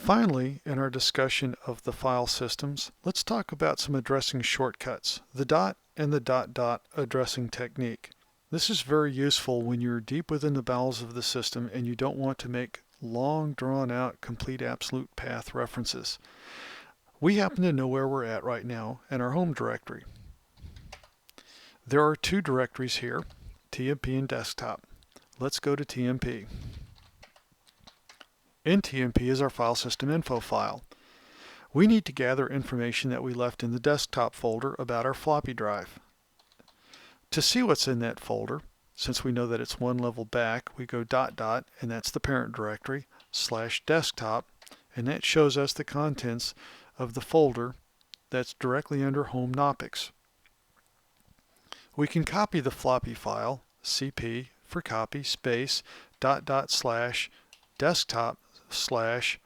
Finally, in our discussion of the file systems, let's talk about some addressing shortcuts, the dot and the dot dot addressing technique. This is very useful when you're deep within the bowels of the system and you don't want to make long drawn out complete absolute path references. We happen to know where we're at right now in our home directory. There are two directories here, TMP and desktop. Let's go to TMP. In TMP is our file system info file. We need to gather information that we left in the desktop folder about our floppy drive. To see what's in that folder, since we know that it's one level back, we go dot dot, and that's the parent directory, /desktop, and that shows us the contents of the folder that's directly under home Knoppix. We can copy the floppy file, cp for copy space dot dot slash desktop slash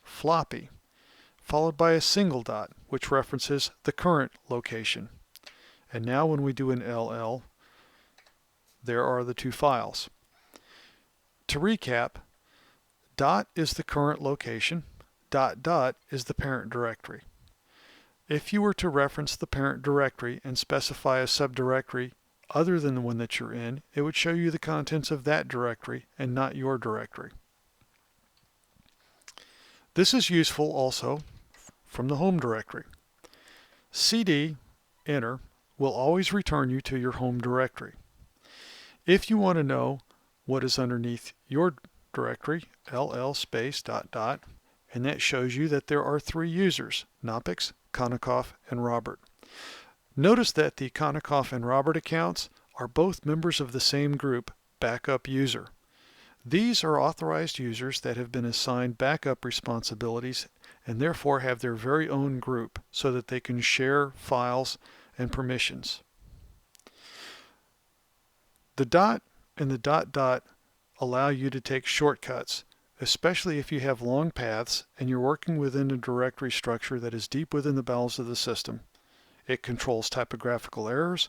floppy, followed by a single dot, which references the current location. And now when we do an LL, there are the two files. To recap, dot is the current location, dot dot is the parent directory. If you were to reference the parent directory and specify a subdirectory other than the one that you're in, it would show you the contents of that directory and not your directory. This is useful also from the home directory. CD enter will always return you to your home directory. If you want to know what is underneath your directory, LL space dot dot, and that shows you that there are three users, Knoppix, Konikoff, and Robert. Notice that the Konikoff and Robert accounts are both members of the same group, backup user. These are authorized users that have been assigned backup responsibilities and therefore have their very own group so that they can share files and permissions. The dot and the dot dot allow you to take shortcuts, especially if you have long paths and you're working within a directory structure that is deep within the bowels of the system. It controls typographical errors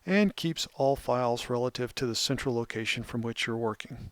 and keeps all files relative to the central location from which you're working.